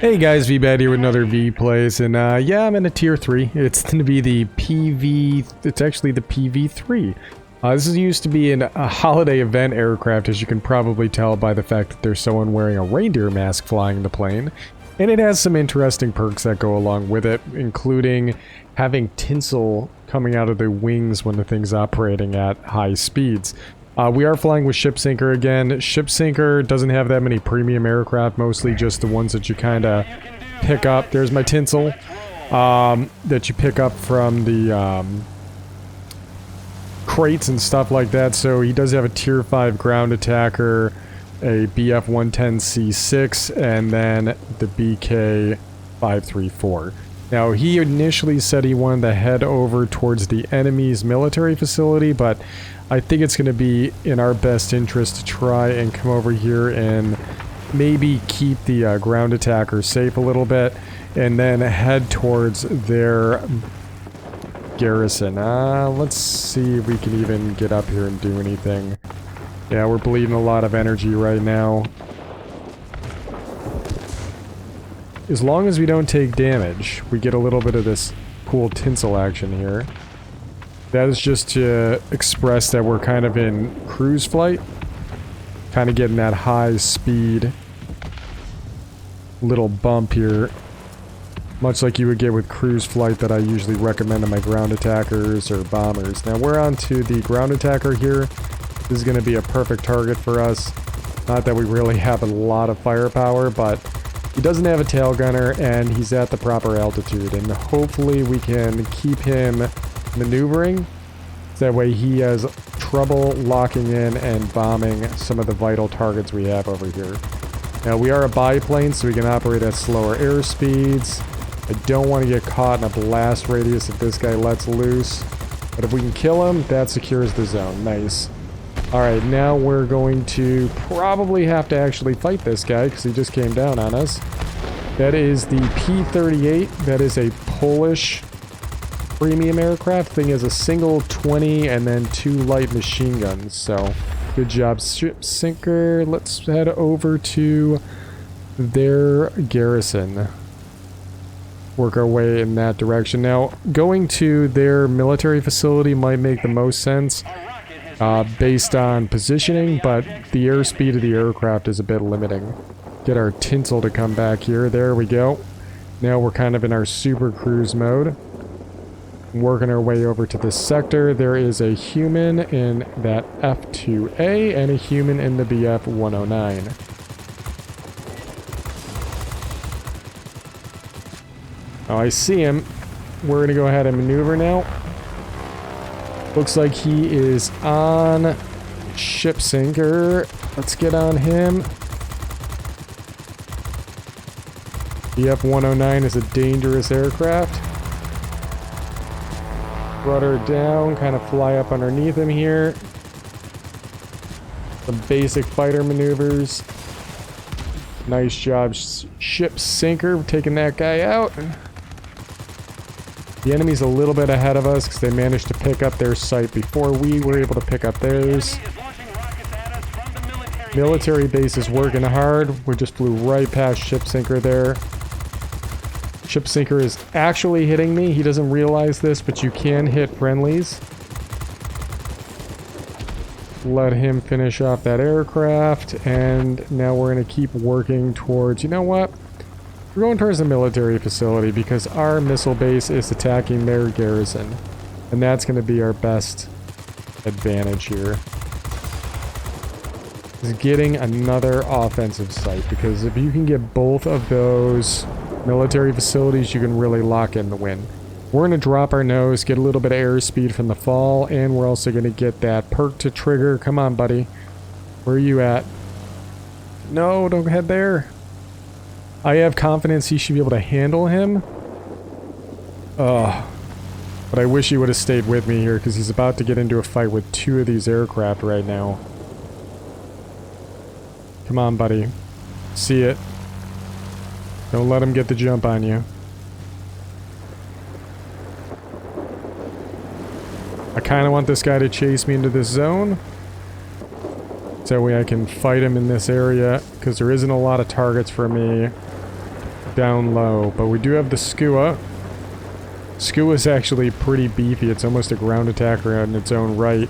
Hey guys, Veebat here with another V plays, and yeah, I'm in a tier 3. It's going to be the it's actually the PV.3. This used to be a holiday event aircraft, as you can probably tell by the fact that there's someone wearing a reindeer mask flying the plane. And it has some interesting perks that go along with it, including having tinsel coming out of the wings when the thing's operating at high speeds. We are flying with Ship Sinker again. Ship Sinker doesn't have that many premium aircraft, mostly just the ones that you kind of pick up. There's my tinsel that you pick up from the crates and stuff like that. So he does have a tier 5 ground attacker, a BF-110C6, and then the BK-534. Now, he initially said he wanted to head over towards the enemy's military facility, but I think it's going to be in our best interest to try and come over here and maybe keep the ground attacker safe a little bit, and then head towards their garrison. Let's see if we can even get up here and do anything. Yeah, we're bleeding a lot of energy right now. As long as we don't take damage, we get a little bit of this cool tinsel action here. That is just to express that we're kind of in cruise flight. Kind of getting that high speed little bump here. Much like you would get with cruise flight that I usually recommend to my ground attackers or bombers. Now we're on to the ground attacker here. This is going to be a perfect target for us. Not that we really have a lot of firepower, but he doesn't have a tail gunner and he's at the proper altitude. And hopefully we can keep him maneuvering. That way he has trouble locking in and bombing some of the vital targets we have over here. Now we are a biplane, so we can operate at slower air speeds. I don't want to get caught in a blast radius if this guy lets loose. But if we can kill him, that secures the zone. Nice. Alright, now we're going to probably have to actually fight this guy because he just came down on us. That is the P-38. That is a Polish premium aircraft. Thing is a single 20 and then 2 light machine guns. So, good job, Ship Sinker. Let's head over to their garrison. Work our way in that direction. Now, going to their military facility might make the most sense based on positioning, but the airspeed of the aircraft is a bit limiting. Get our tinsel to come back here. There we go. Now we're kind of in our super cruise mode. Working our way over to this sector. There is a human in that F2A and a human in the BF-109. Oh, I see him. We're going to go ahead and maneuver now. Looks like he is on Ship Sinker. Let's get on him. BF-109 is a dangerous aircraft. Rudder down, kind of fly up underneath him here. Some basic fighter maneuvers. Nice job, Ship Sinker, taking that guy out. The enemy's a little bit ahead of us because they managed to pick up their site before we were able to pick up theirs. Military base is working hard. We just flew right past Ship Sinker there. Ship Sinker is actually hitting me. He doesn't realize this, but you can hit friendlies. Let him finish off that aircraft, and now we're going to keep working towards, you know what? We're going towards the military facility because our missile base is attacking their garrison, and that's going to be our best advantage here. Is getting another offensive site, because if you can get both of those military facilities, you can really lock in the win. We're going to drop our nose, get a little bit of airspeed from the fall, and we're also going to get that perk to trigger. Come on, buddy. Where are you at? No, don't head there. I have confidence he should be able to handle him. But I wish he would have stayed with me here, because he's about to get into a fight with 2 of these aircraft right now. Come on, buddy. See it. Don't let him get the jump on you. I kind of want this guy to chase me into this zone. So that way I can fight him in this area, because there isn't a lot of targets for me down low. But we do have the Skua. Skua is actually pretty beefy. It's almost a ground attacker in its own right,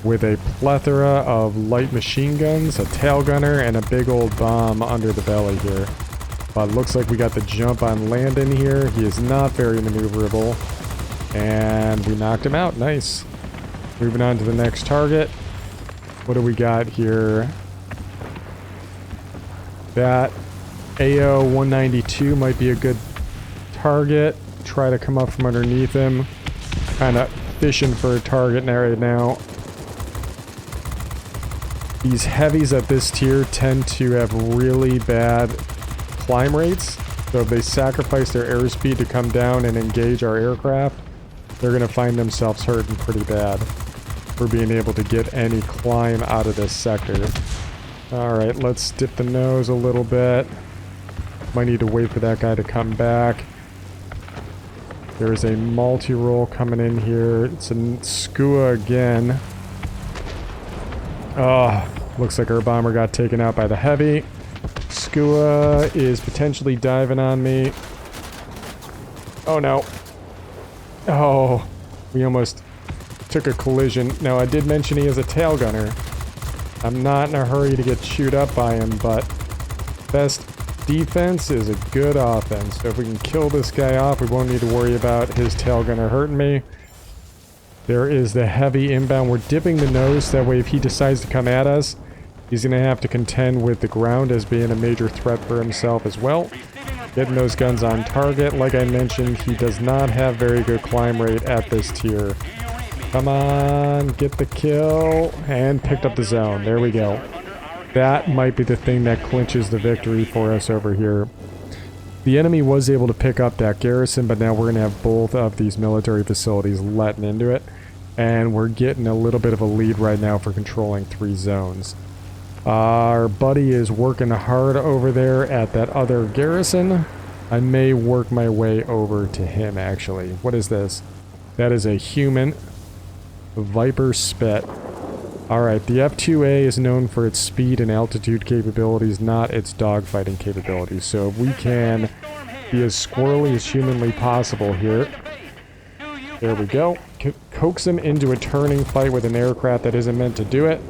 with a plethora of light machine guns, a tail gunner, and a big old bomb under the belly here. But looks like we got the jump on Landon here. He is not very maneuverable. And we knocked him out. Nice. Moving on to the next target. What do we got here? That AO 192 might be a good target. Try to come up from underneath him. Kind of fishing for a target right now. These heavies at this tier tend to have really bad climb rates. So if they sacrifice their airspeed to come down and engage our aircraft, they're going to find themselves hurting pretty bad for being able to get any climb out of this sector. Alright, let's dip the nose a little bit. Might need to wait for that guy to come back. There's a multi-roll coming in here. It's a Skua again. Oh, looks like our bomber got taken out by the heavy. Skua is potentially diving on me. Oh no. Oh, we almost took a collision. Now, I did mention he has a tail gunner. I'm not in a hurry to get chewed up by him, but best defense is a good offense. So if we can kill this guy off, we won't need to worry about his tail gunner hurting me. There is the heavy inbound. We're dipping the nose. That way, if he decides to come at us, he's going to have to contend with the ground as being a major threat for himself as well. Getting those guns on target. Like I mentioned, he does not have very good climb rate at this tier. Come on, get the kill. And picked up the zone. There we go. That might be the thing that clinches the victory for us over here. The enemy was able to pick up that garrison, but now we're going to have both of these military facilities letting into it. And we're getting a little bit of a lead right now for controlling 3 zones. Our buddy is working hard over there at that other garrison. I may work my way over to him, actually. What is this? That is a human Viper Spit. Alright, the F2A is known for its speed and altitude capabilities, not its dogfighting capabilities. So if we can be as squirrely as humanly possible here. There we go. Coax him into a turning fight with an aircraft that isn't meant to do it.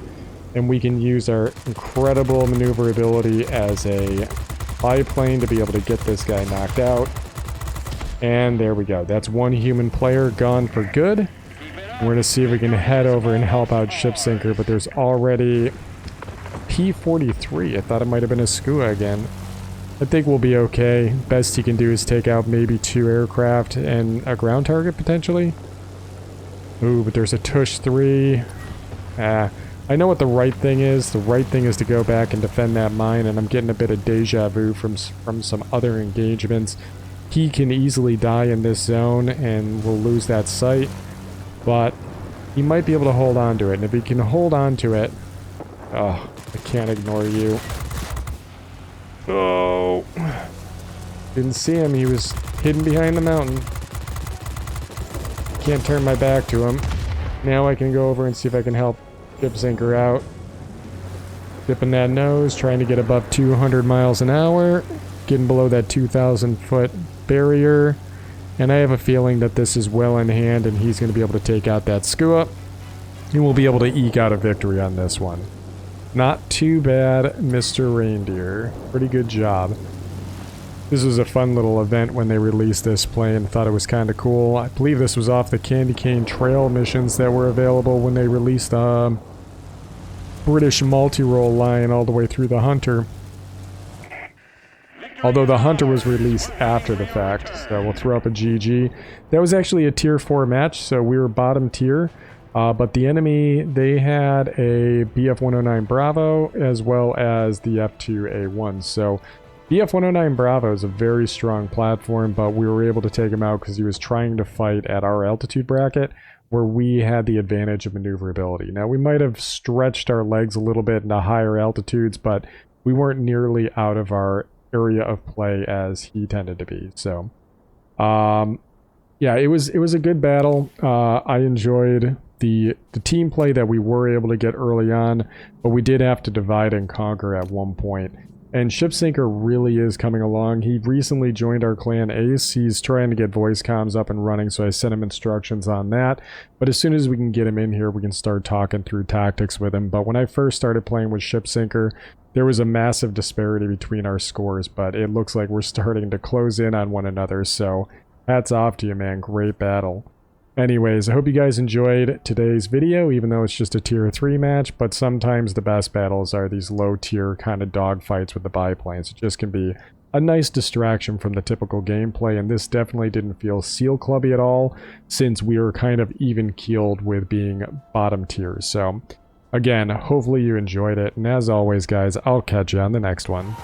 And we can use our incredible maneuverability as a biplane to be able to get this guy knocked out. And there we go. That's one human player gone for good. We're going to see if we can head over and help out Ship Sinker, but there's already P.3. I thought it might have been a Skua again. I think we'll be okay. Best he can do is take out maybe 2 aircraft and a ground target, potentially. Ooh, but there's a Tush 3. I know what the right thing is. The right thing is to go back and defend that mine, and I'm getting a bit of deja vu from some other engagements. He can easily die in this zone, and we'll lose that site. But he might be able to hold on to it, and if he can hold on to it... Oh, I can't ignore you. Oh! Didn't see him, he was hidden behind the mountain. Can't turn my back to him. Now I can go over and see if I can help Ship Sinker out. Dipping that nose, trying to get above 200 miles an hour. Getting below that 2,000 foot barrier. And I have a feeling that this is well in hand and he's going to be able to take out that Skua. And we'll be able to eke out a victory on this one. Not too bad, Mr. Reindeer. Pretty good job. This was a fun little event when they released this plane. Thought it was kind of cool. I believe this was off the Candy Cane Trail missions that were available when they released British multi-role line all the way through the Hunter. Although the Hunter was released after the fact, so we'll throw up a GG. That was actually a tier 4 match, so we were bottom tier. But the enemy, they had a BF-109 Bravo as well as the F-2A1. So BF-109 Bravo is a very strong platform, but we were able to take him out because he was trying to fight at our altitude bracket where we had the advantage of maneuverability. Now, we might have stretched our legs a little bit into higher altitudes, but we weren't nearly out of our area of play as he tended to be. So, yeah, it was a good battle. I enjoyed the team play that we were able to get early on, but we did have to divide and conquer at one point. And Shipsinker really is coming along. He recently joined our clan Ace. He's trying to get voice comms up and running, so I sent him instructions on that. But as soon as we can get him in here, we can start talking through tactics with him. But when I first started playing with Shipsinker, there was a massive disparity between our scores, but it looks like we're starting to close in on one another, so hats off to you, man. Great battle. Anyways, I hope you guys enjoyed today's video, even though it's just a tier 3 match, but sometimes the best battles are these low tier kind of dogfights with the biplanes. It just can be a nice distraction from the typical gameplay, and this definitely didn't feel Seal Clubby at all, since we were kind of even-keeled with being bottom tiers. So, again, hopefully you enjoyed it, and as always, guys, I'll catch you on the next one.